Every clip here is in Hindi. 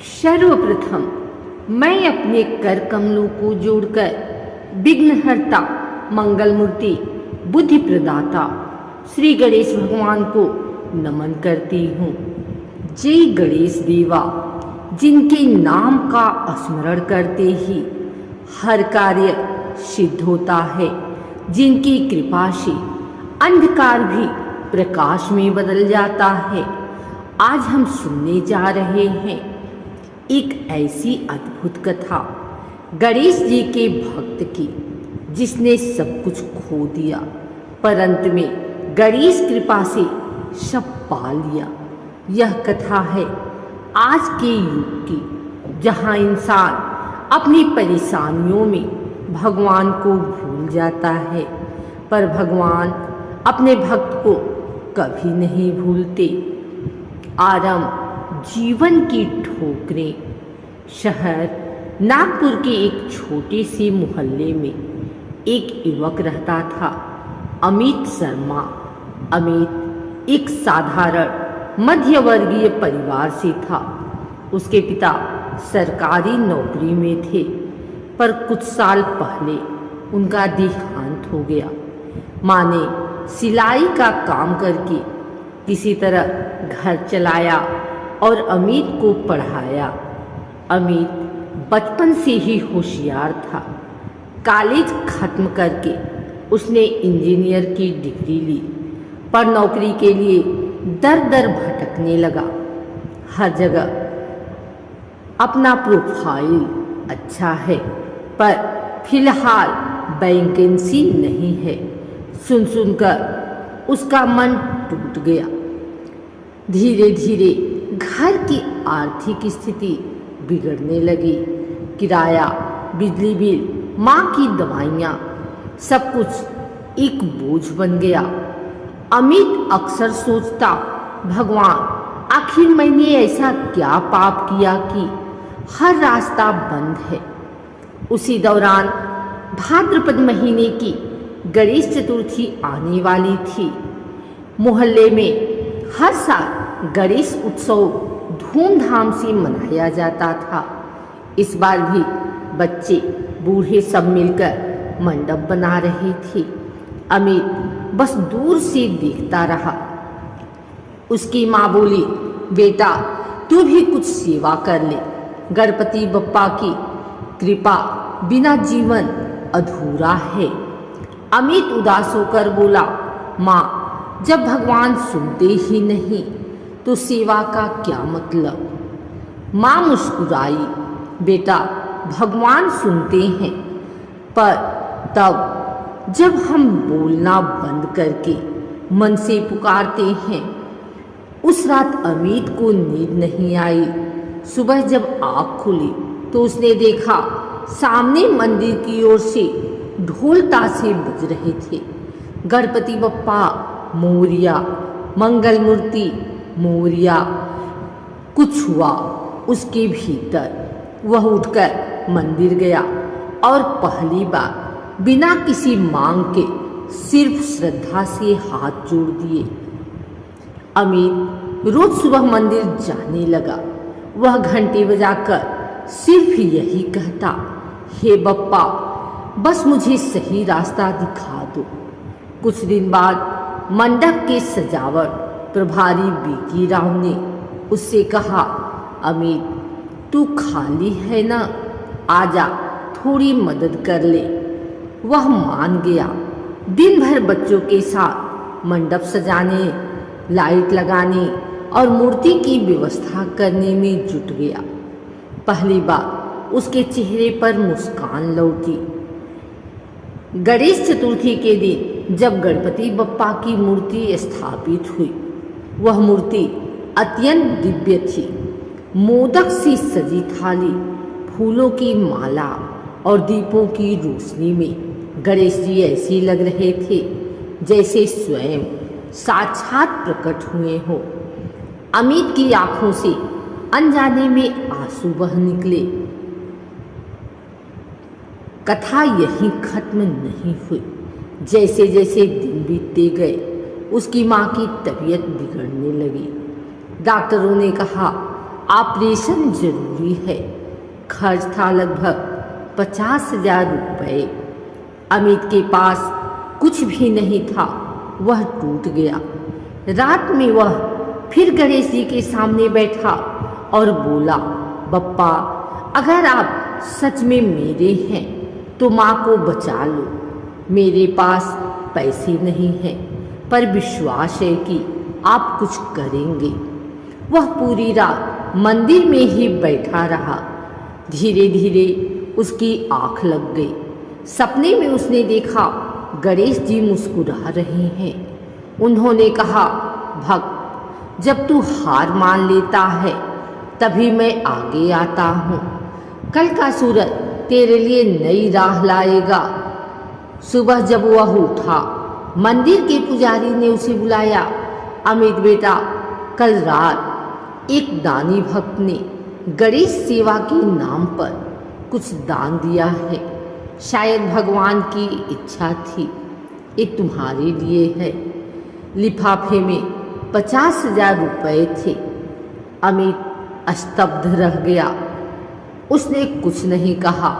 सर्वप्रथम मैं अपने कर कमलों को जोड़कर विघ्नहर्ता, मंगलमूर्ति, बुद्धि प्रदाता श्री गणेश भगवान को नमन करती हूँ। जय गणेश देवा, जिनके नाम का स्मरण करते ही हर कार्य सिद्ध होता है, जिनकी कृपा से अंधकार भी प्रकाश में बदल जाता है। आज हम सुनने जा रहे हैं एक ऐसी अद्भुत कथा गणेश जी के भक्त की, जिसने सब कुछ खो दिया पर अंत में गणेश कृपा से सब पा लिया। यह कथा है आज के युग की, जहाँ इंसान अपनी परेशानियों में भगवान को भूल जाता है, पर भगवान अपने भक्त को कभी नहीं भूलते। आरंभ जीवन की ठोकरें। शहर नागपुर के एक छोटे से मोहल्ले में एक युवक रहता था, अमित शर्मा। अमित एक साधारण मध्यवर्गीय परिवार से था। उसके पिता सरकारी नौकरी में थे, पर कुछ साल पहले उनका देहांत हो गया। माँ ने सिलाई का काम करके किसी तरह घर चलाया और अमित को पढ़ाया। अमित बचपन से ही होशियार था। कॉलेज खत्म करके उसने इंजीनियर की डिग्री ली, पर नौकरी के लिए दर दर भटकने लगा। हर जगह अपना प्रोफाइल अच्छा है, पर फिलहाल वैकेंसी नहीं है। सुन सुनकर उसका मन टूट गया। धीरे धीरे घर की आर्थिक स्थिति बिगड़ने लगी। किराया, बिजली बिल, माँ की दवाइयाँ, सब कुछ एक बोझ बन गया। अमित अक्सर सोचता, भगवान आखिर मैंने ऐसा क्या पाप किया कि हर रास्ता बंद है। उसी दौरान भाद्रपद महीने की गणेश चतुर्थी आने वाली थी। मोहल्ले में हर साल गणेश उत्सव धूमधाम से मनाया जाता था। इस बार भी बच्चे बूढ़े सब मिलकर मंडप बना रहे थे। अमित बस दूर से देखता रहा। उसकी माँ बोली, बेटा तू भी कुछ सेवा कर ले। गणपति बप्पा की कृपा बिना जीवन अधूरा है। अमित उदास होकर बोला, माँ जब भगवान सुनते ही नहीं तो सेवा का क्या मतलब। माँ मुस्कुराई, बेटा भगवान सुनते हैं, पर तब जब हम बोलना बंद करके मन से पुकारते हैं। उस रात अमित को नींद नहीं आई। सुबह जब आँख खुली तो उसने देखा सामने मंदिर की ओर से ढोल ताशे बज रहे थे। गणपति बप्पा मोरिया, मंगलमूर्ति मोरिया। कुछ हुआ उसके भीतर। वह उठकर मंदिर गया और पहली बार बिना किसी मांग के सिर्फ श्रद्धा से हाथ जोड़ दिए। अमित रोज सुबह मंदिर जाने लगा। वह घंटे बजाकर सिर्फ यही कहता, हे बप्पा बस मुझे सही रास्ता दिखा दो। कुछ दिन बाद मंडप के सजावट प्रभारी बीकी राव ने उससे कहा, अमित तू खाली है ना, आजा थोड़ी मदद कर ले। वह मान गया। दिन भर बच्चों के साथ मंडप सजाने, लाइट लगाने और मूर्ति की व्यवस्था करने में जुट गया। पहली बार उसके चेहरे पर मुस्कान लौटी। गणेश चतुर्थी के दिन जब गणपति बप्पा की मूर्ति स्थापित हुई, वह मूर्ति अत्यंत दिव्य थी। मोदक से सजी थाली, फूलों की माला और दीपों की रोशनी में गणेश जी ऐसे लग रहे थे जैसे स्वयं साक्षात प्रकट हुए हो। अमित की आंखों से अनजाने में आंसू बह निकले। कथा यहीं खत्म नहीं हुई। जैसे जैसे दिन बीतते गए उसकी माँ की तबीयत बिगड़ने लगी। डॉक्टरों ने कहा ऑपरेशन जरूरी है। खर्च था लगभग 50,000 रुपये। अमित के पास कुछ भी नहीं था, वह टूट गया। रात में वह फिर गणेश जी के सामने बैठा और बोला, बप्पा, अगर आप सच में मेरे हैं तो माँ को बचा लो। मेरे पास पैसे नहीं हैं, पर विश्वास है कि आप कुछ करेंगे। वह पूरी रात मंदिर में ही बैठा रहा। धीरे धीरे उसकी आंख लग गई। सपने में उसने देखा गणेश जी मुस्कुरा रहे हैं। उन्होंने कहा, भक्त, जब तू हार मान लेता है तभी मैं आगे आता हूँ। कल का सूरज तेरे लिए नई राह लाएगा। सुबह जब वह उठा, मंदिर के पुजारी ने उसे बुलाया। अमित बेटा, कल रात एक दानी भक्त ने गणेश सेवा के नाम पर कुछ दान दिया है। शायद भगवान की इच्छा थी। ये तुम्हारे लिए है। लिफाफे में 50,000 रुपये थे। अमित स्तब्ध रह गया। उसने कुछ नहीं कहा,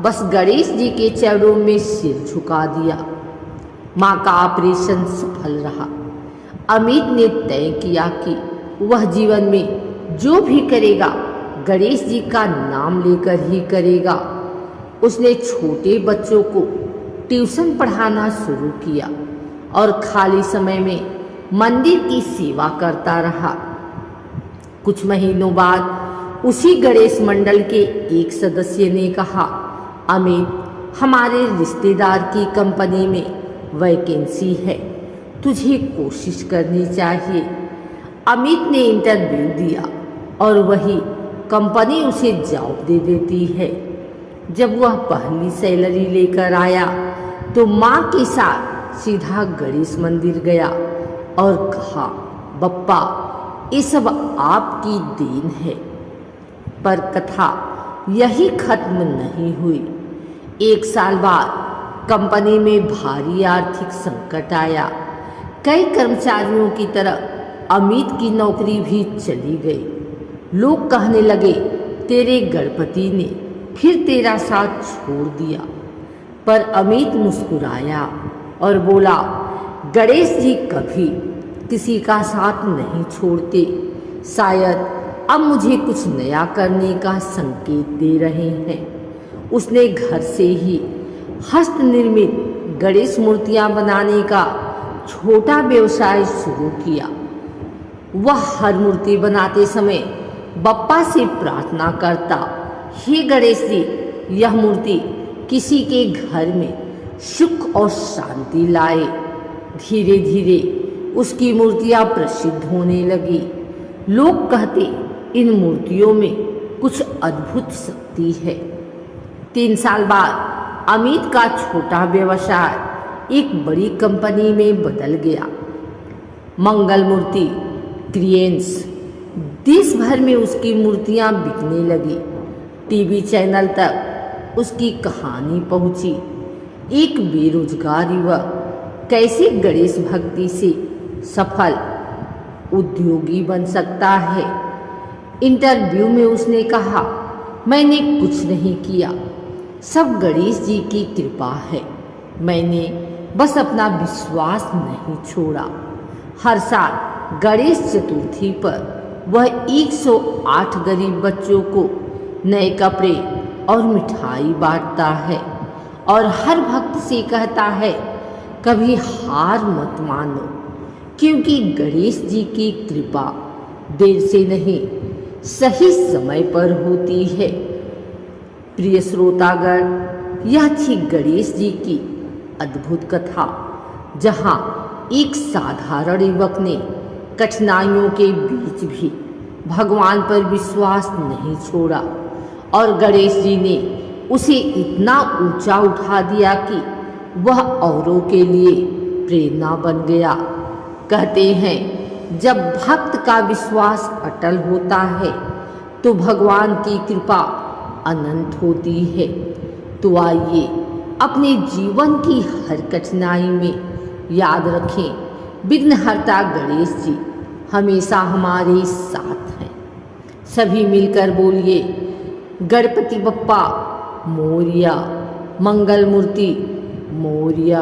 बस गणेश जी के चरणों में सिर झुका दिया। माँ का ऑपरेशन सफल रहा। अमित ने तय किया कि वह जीवन में जो भी करेगा गणेश जी का नाम लेकर ही करेगा। उसने छोटे बच्चों को ट्यूशन पढ़ाना शुरू किया और खाली समय में मंदिर की सेवा करता रहा। कुछ महीनों बाद उसी गणेश मंडल के एक सदस्य ने कहा, अमित, हमारे रिश्तेदार की कंपनी में वैकेंसी है, तुझे कोशिश करनी चाहिए। अमित ने इंटरव्यू दिया और वही कंपनी उसे जॉब दे देती है। जब वह पहली सैलरी लेकर आया तो माँ के साथ सीधा गणेश मंदिर गया और कहा, बप्पा, ये सब आपकी देन है। पर कथा यही खत्म नहीं हुई। 1 साल बाद कंपनी में भारी आर्थिक संकट आया। कई कर्मचारियों की तरह अमित की नौकरी भी चली गई। लोग कहने लगे, तेरे गणपति ने फिर तेरा साथ छोड़ दिया। पर अमित मुस्कुराया और बोला, गणेश जी कभी किसी का साथ नहीं छोड़ते। शायद अब मुझे कुछ नया करने का संकेत दे रहे हैं। उसने घर से ही हस्त निर्मित गणेश मूर्तियां बनाने का छोटा व्यवसाय शुरू किया। वह हर मूर्ति बनाते समय बप्पा से प्रार्थना करता, हे गणेश जी, यह मूर्ति किसी के घर में सुख और शांति लाए। धीरे धीरे उसकी मूर्तियां प्रसिद्ध होने लगी। लोग कहते, इन मूर्तियों में कुछ अद्भुत शक्ति है। 3 साल बाद अमित का छोटा व्यवसाय एक बड़ी कंपनी में बदल गया। मंगल मूर्ति क्रिएंस। देश भर में उसकी मूर्तियां बिकने लगी। टीवी चैनल तक उसकी कहानी पहुंची। एक बेरोजगार युवक कैसे गणेश भक्ति से सफल उद्योगी बन सकता है। इंटरव्यू में उसने कहा, मैंने कुछ नहीं किया, सब गणेश जी की कृपा है। मैंने बस अपना विश्वास नहीं छोड़ा। हर साल गणेश चतुर्थी पर वह 108 गरीब बच्चों को नए कपड़े और मिठाई बांटता है और हर भक्त से कहता है, कभी हार मत मानो, क्योंकि गणेश जी की कृपा देर से नहीं सही समय पर होती है। प्रिय श्रोतागण, यह थी गणेश जी की अद्भुत कथा, जहाँ एक साधारण युवक ने कठिनाइयों के बीच भी भगवान पर विश्वास नहीं छोड़ा और गणेश जी ने उसे इतना ऊंचा उठा दिया कि वह औरों के लिए प्रेरणा बन गया। कहते हैं, जब भक्त का विश्वास अटल होता है तो भगवान की कृपा अनंत होती है। तो आइए अपने जीवन की हर कठिनाई में याद रखें, विघ्नहर्ता गणेश जी हमेशा हमारे साथ हैं। सभी मिलकर बोलिए गणपति बप्पा मोरिया, मंगल मूर्ति मोरिया।